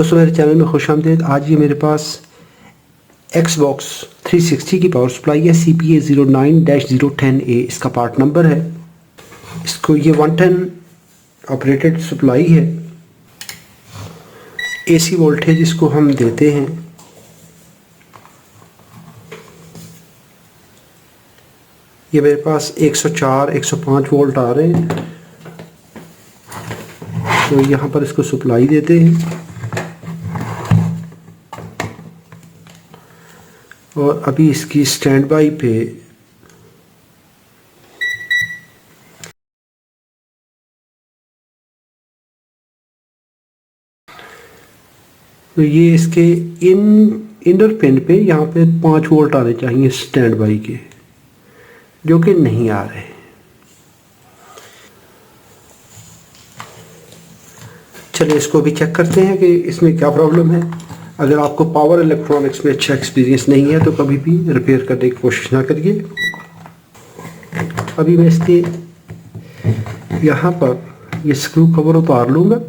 दोस्तों मेरे चैनल में खुशामदीद। आज ये मेरे पास Xbox 360 की पावर सप्लाई है, CPA 09-010A इसका पार्ट नंबर है। इसको ये 110 ऑपरेटेड सप्लाई है। AC वोल्टेज इसको हम देते हैं ये मेरे पास 104-105 वोल्ट आ रहे हैं, तो यहाँ पर इसको सप्लाई देते हैं। और अभी इसकी स्टैंड बाई पे तो ये इसके इनर पिन पे यहाँ पे 5 वोल्ट आने चाहिए स्टैंड बाई के, जो कि नहीं आ रहे। चलिए इसको भी चेक करते हैं कि इसमें क्या प्रॉब्लम है। अगर आपको पावर इलेक्ट्रॉनिक्स में अच्छा एक्सपीरियंस नहीं है तो कभी भी रिपेयर करने की कोशिश ना करिए। अभी मैं इसके यहाँ पर ये स्क्रू कवर उतार लूँगा।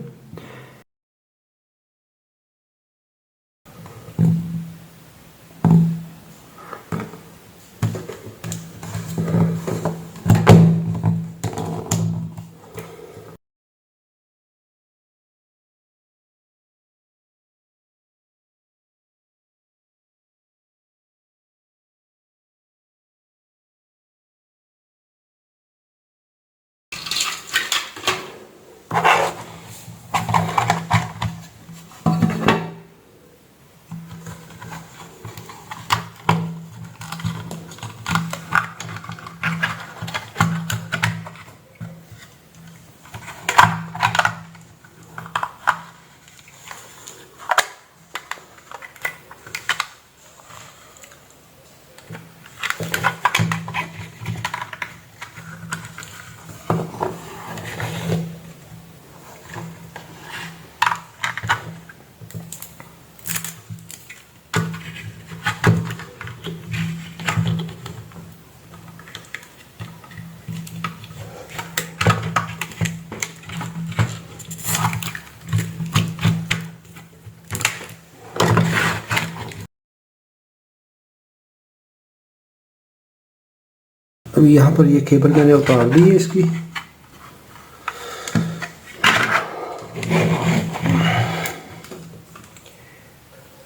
अभी यहाँ पर ये केबल मैंने उतार दी है इसकी।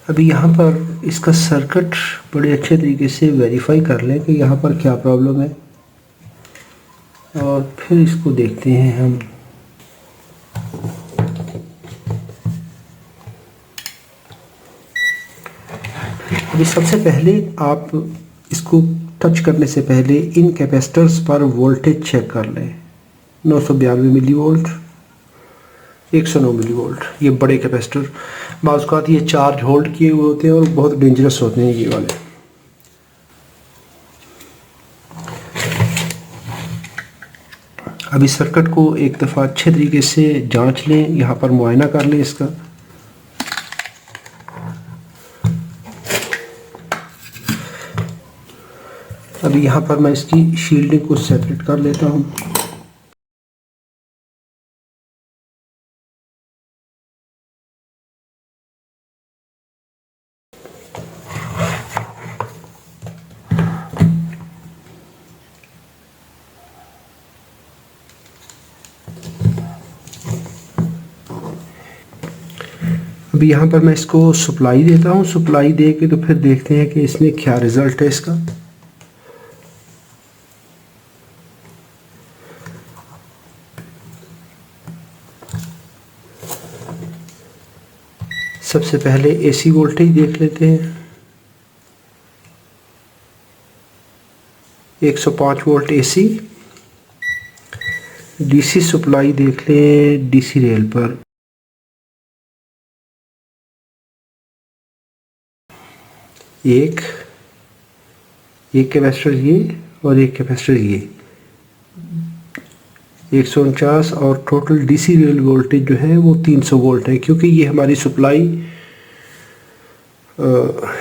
अभी यहाँ पर इसका सर्किट बड़े अच्छे तरीके से वेरीफाई कर लें कि यहाँ पर क्या प्रॉब्लम है, और फिर इसको देखते हैं हम। अभी सबसे पहले आप इसको टच करने से पहले इन कैपेसिटर्स पर वोल्टेज चेक कर लें। 992 मिली वोल्ट, 109 मिली वोल्ट, ये बड़े कैपेसिटर बाज़ औक़ात ये चार्ज होल्ड किए हुए होते हैं और बहुत डेंजरस होते हैं ये वाले। अभी सर्किट को एक दफ़ा अच्छे तरीके से जांच लें, यहाँ पर मुआयना कर लें इसका। अभी यहाँ पर मैं इसकी शील्डिंग को सेपरेट कर लेता हूँ। अभी यहाँ पर मैं इसको सप्लाई देता हूँ। सप्लाई दे के तो फिर देखते हैं कि इसमें क्या रिज़ल्ट है इसका। सबसे पहले AC वोल्टेज देख लेते हैं। 105 वोल्ट AC। DC सप्लाई देख लें DC रेल पर। एक कैपेसिटर ये और एक कैपेसिटर ये 149, और टोटल DC रेल वोल्टेज जो है वो 300 वोल्ट है, क्योंकि ये हमारी सप्लाई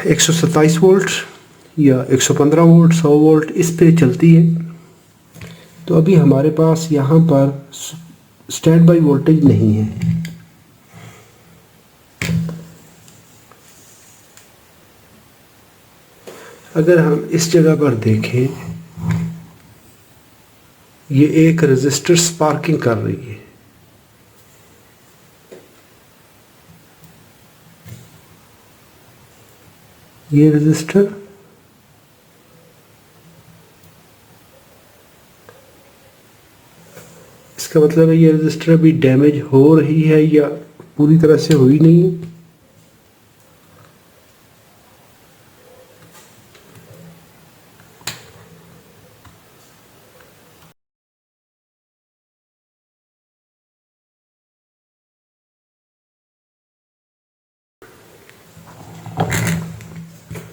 127 वोल्ट या 115 वोल्ट 100 वोल्ट इस पे चलती है। तो अभी हमारे पास यहाँ पर स्टैंड बाई वोल्टेज नहीं है। अगर हम इस जगह पर देखें, ये एक रजिस्टर स्पार्किंग कर रही है। ये रजिस्टर इसका मतलब है ये रजिस्टर अभी डैमेज हो रही है या पूरी तरह से हुई नहीं है।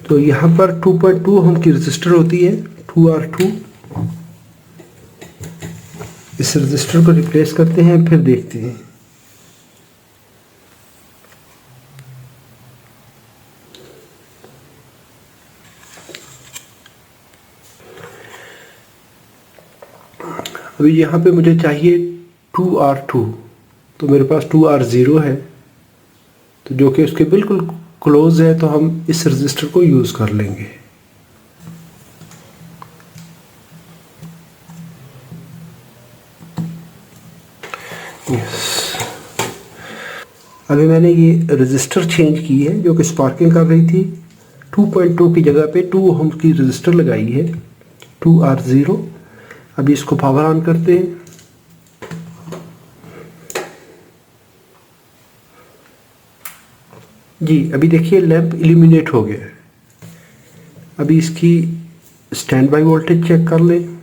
तो यहाँ पर 2.2 ओम की रजिस्टर होती है, 2R2। इस रजिस्टर को रिप्लेस करते हैं, फिर देखते हैं। अभी यहाँ पे मुझे चाहिए 2R2, तो मेरे पास 2R0 है, तो जो कि उसके बिल्कुल क्लोज है, तो हम इस रजिस्टर को यूज़ कर लेंगे। अभी मैंने ये रजिस्टर चेंज की है जो कि स्पार्किंग कर रही थी। 2.2 की जगह पे 2 ओम की रजिस्टर लगाई है, 2R0। अभी इसको पावर ऑन करते हैं। जी, अभी देखिए लैंप इल्यूमिनेट हो गया है। अभी इसकी स्टैंड बाई वोल्टेज चेक कर लें।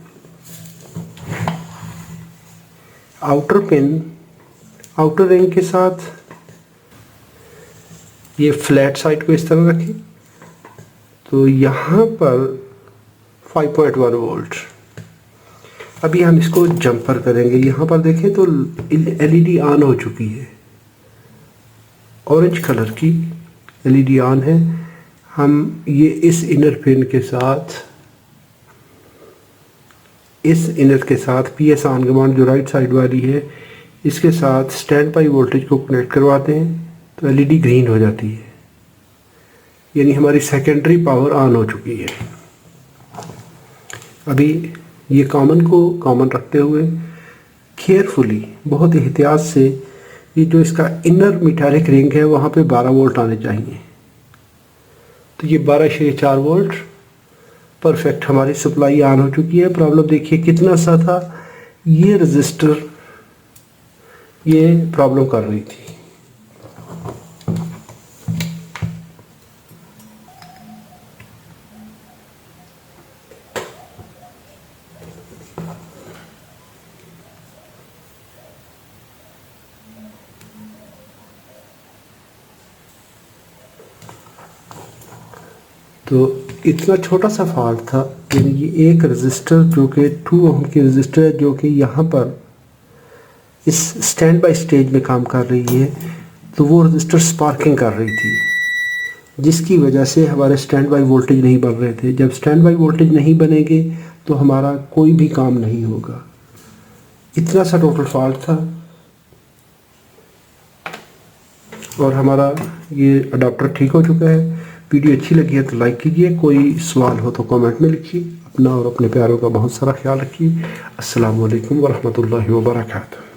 आउटर पिन आउटर रिंग के साथ ये फ्लैट साइड को इस तरह रखें, तो यहाँ पर 5.1 वोल्ट। अभी हम इसको जंपर करेंगे। यहाँ पर देखें तो एलईडी ऑन हो चुकी है, ऑरेंज कलर की एलईडी ऑन है। हम ये इस इनर पिन के साथ PS ऑन कमांड जो राइट साइड वाली है, इसके साथ स्टैंड बाई वोल्टेज को कनेक्ट करवाते हैं, तो एलईडी ग्रीन हो जाती है, यानी हमारी सेकेंडरी पावर ऑन हो चुकी है। अभी ये कॉमन को कॉमन रखते हुए केयरफुली, बहुत एहतियात से, ये जो इसका इनर मेटालिक रिंग है वहाँ पे 12 वोल्ट आने चाहिए। तो ये 12.4 वोल्ट परफेक्ट हमारी सप्लाई ऑन हो चुकी है। प्रॉब्लम देखिए कितना सा था, ये रजिस्टर ये प्रॉब्लम कर रही थी। तो इतना छोटा सा फॉल्ट था, यानी ये एक रजिस्टर जो कि 2 ओम की रजिस्टर है, जो कि यहाँ पर इस स्टैंड बाई स्टेज में काम कर रही है, तो वो रजिस्टर स्पार्किंग कर रही थी, जिसकी वजह से हमारे स्टैंड बाई वोल्टेज नहीं बन रहे थे। जब स्टैंड बाई वोल्टेज नहीं बनेंगे तो हमारा कोई भी काम नहीं होगा। इतना सा टोटल फॉल्ट था, और हमारा ये अडाप्टर ठीक हो चुका है। वीडियो अच्छी लगी है तो लाइक कीजिए, कोई सवाल हो तो कमेंट में लिखिए। अपना और अपने प्यारों का बहुत सारा ख्याल रखिए। अस्सलाम वालेकुम वरहमतुल्लाहि वबरकातुहू।